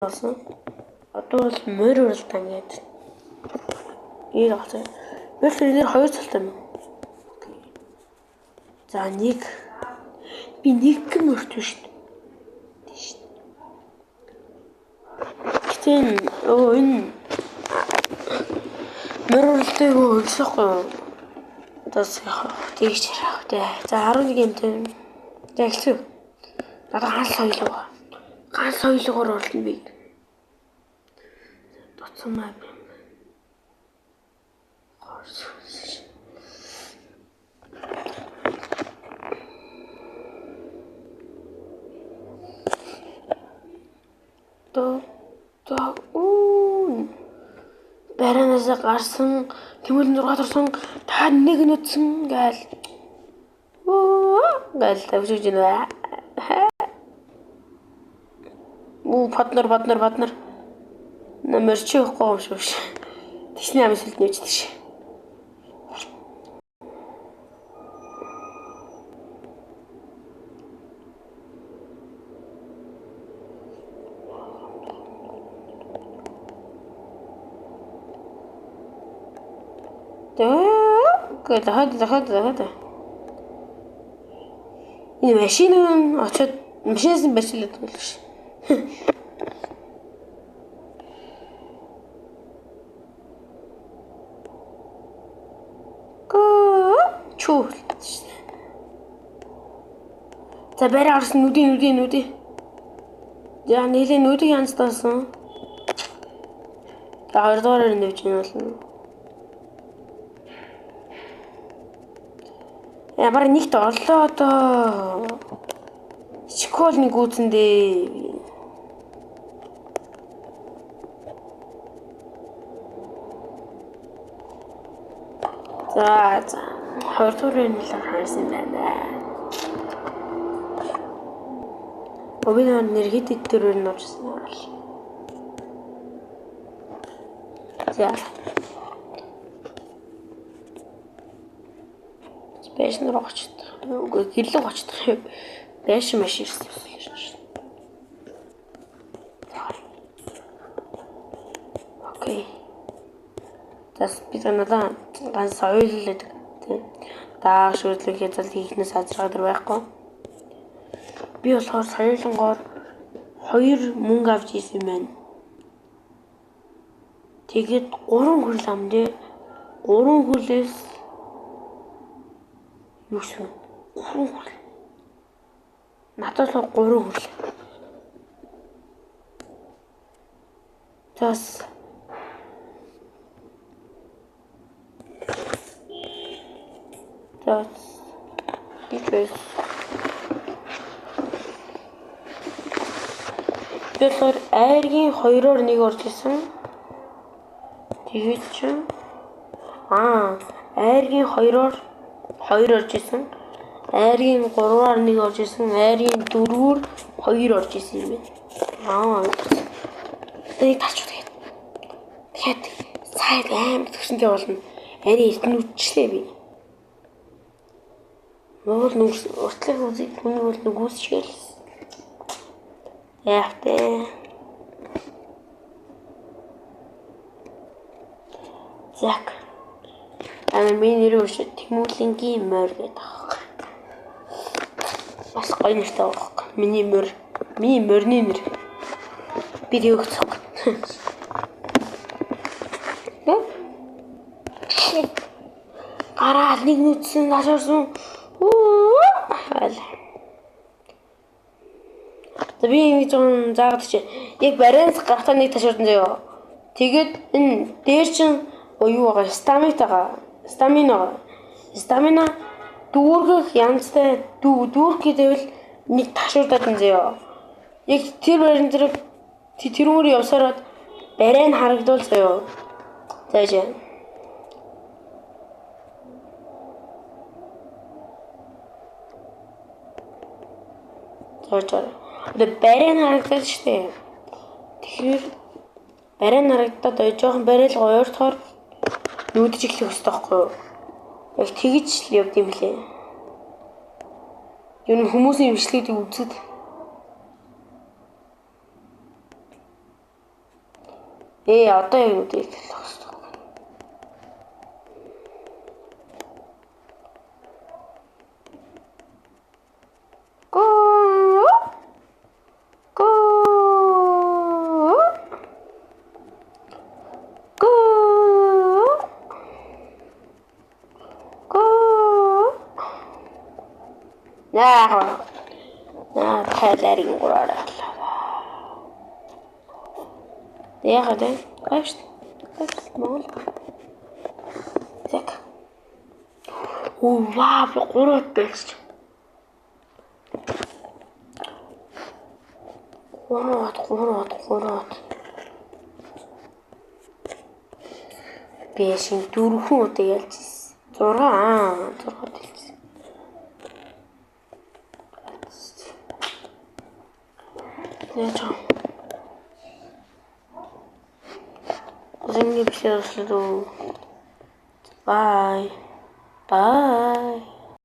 болсон. Одоо бол морь уралдаан гэдэг. Ийг авсан. Бид тэр хоёр цалтай юм. За нэг би нэг мөрт биш. Гэтэ энэ морь уралдааг өглөөхгүй. Тас тийч хэрэгтэй. За 11 юмтай. За эхлэв. Надад ганц соёлогоор орлоо би. Доцмаа би. Баранаас гарсан тэмүүлэн 6 турсан та нэг нүдсэн гээл. Гээл тавьж байна. Партнер. Намерч ихгүй юм шиг. Тэсний амьсгалд нээждэг шээ. Захад. Энэ машин очоод машинаас нь барьчлаад байлгүй ш. Чүү. За барай орсон нүдий. За нийлээ нүдийг янз тоосон. За 2 дугаараар нэвж юм болно. Ямар нэгт орлоо одоо. Школ нэг үүсэндээ. За 20 дуурайны л харсан байна. Обинор нэр хэд дээр нь авчихсан юм бол. За. Спешн руу очдог. Үгүй гэрлэг очдог. Бэш маш ирсэн. Окей. Тас бид надаа ганц соёллоо тийм. Дааш хөдлөгийг зал хийхнээс азраад байхгүй. Би болохоор соёлонгоор 2 мөнгө авч ирсэн юм байна. Тэгээд 3 хөрөл амдээ 3 хөлөөс юу шүү? 3 хөрөл. Надад л 3 хөрөл. Тас because тэгэхээр айргийн 2-оор 1 орж исэн. Тэгээд чи айргийн 2-оор 2 орж исэн. Айргийн 3-аар 1 орж исэн. Айргийн 4-оор 2 орж исэн юм байна. Тэгээд талч тэгээд. Тэгээд сайд аим төгсөнтэй болно. Ари эрдэнэчлээ би. Монгол уртлах үзий түүний бол нүгүсчгээл. Яахтэй. Зак. Миний нэр өшөө Тэмүүлэнгийн морь гэдэг. Бас гоё нэртэй байгаа. Миний морьны нэр. Би юу гэх юм. Гараа нэг нүдсэн ашаарсан. Би ингэж заагаад чи яг барианс гарахтаа нэг ташаурдан заяа. Тэгээд энэ дээр чин юу байгаа стамина дүүргэх янзтай дүүрх гэвэл нэг ташаурдаад энэ заяа. Яг тэр барин тэрүүгээр явсараад барай нь харагдвал заяа. Зааж одоо барай нь харагдаад штэ. Тэгэхээр барай нь харагдаад жоохон барай л гоёртохоор нүүдж эхлэх хэрэгтэй байхгүй юу? Яг тэгж л явд юм лээ. Юу н хүмүүсийн имжлэгүүдийг үзээд Одоо яг юу дээлэх хэвээр. Тайларин гураараа. Яагаад вэ? Гайвш Монгол. Так. Вау, 3 байж. 3. Би шин 4 удаа ялжсэн. 6 дэлсэн. Яа. Зэмги бишээ өслөө. Bye.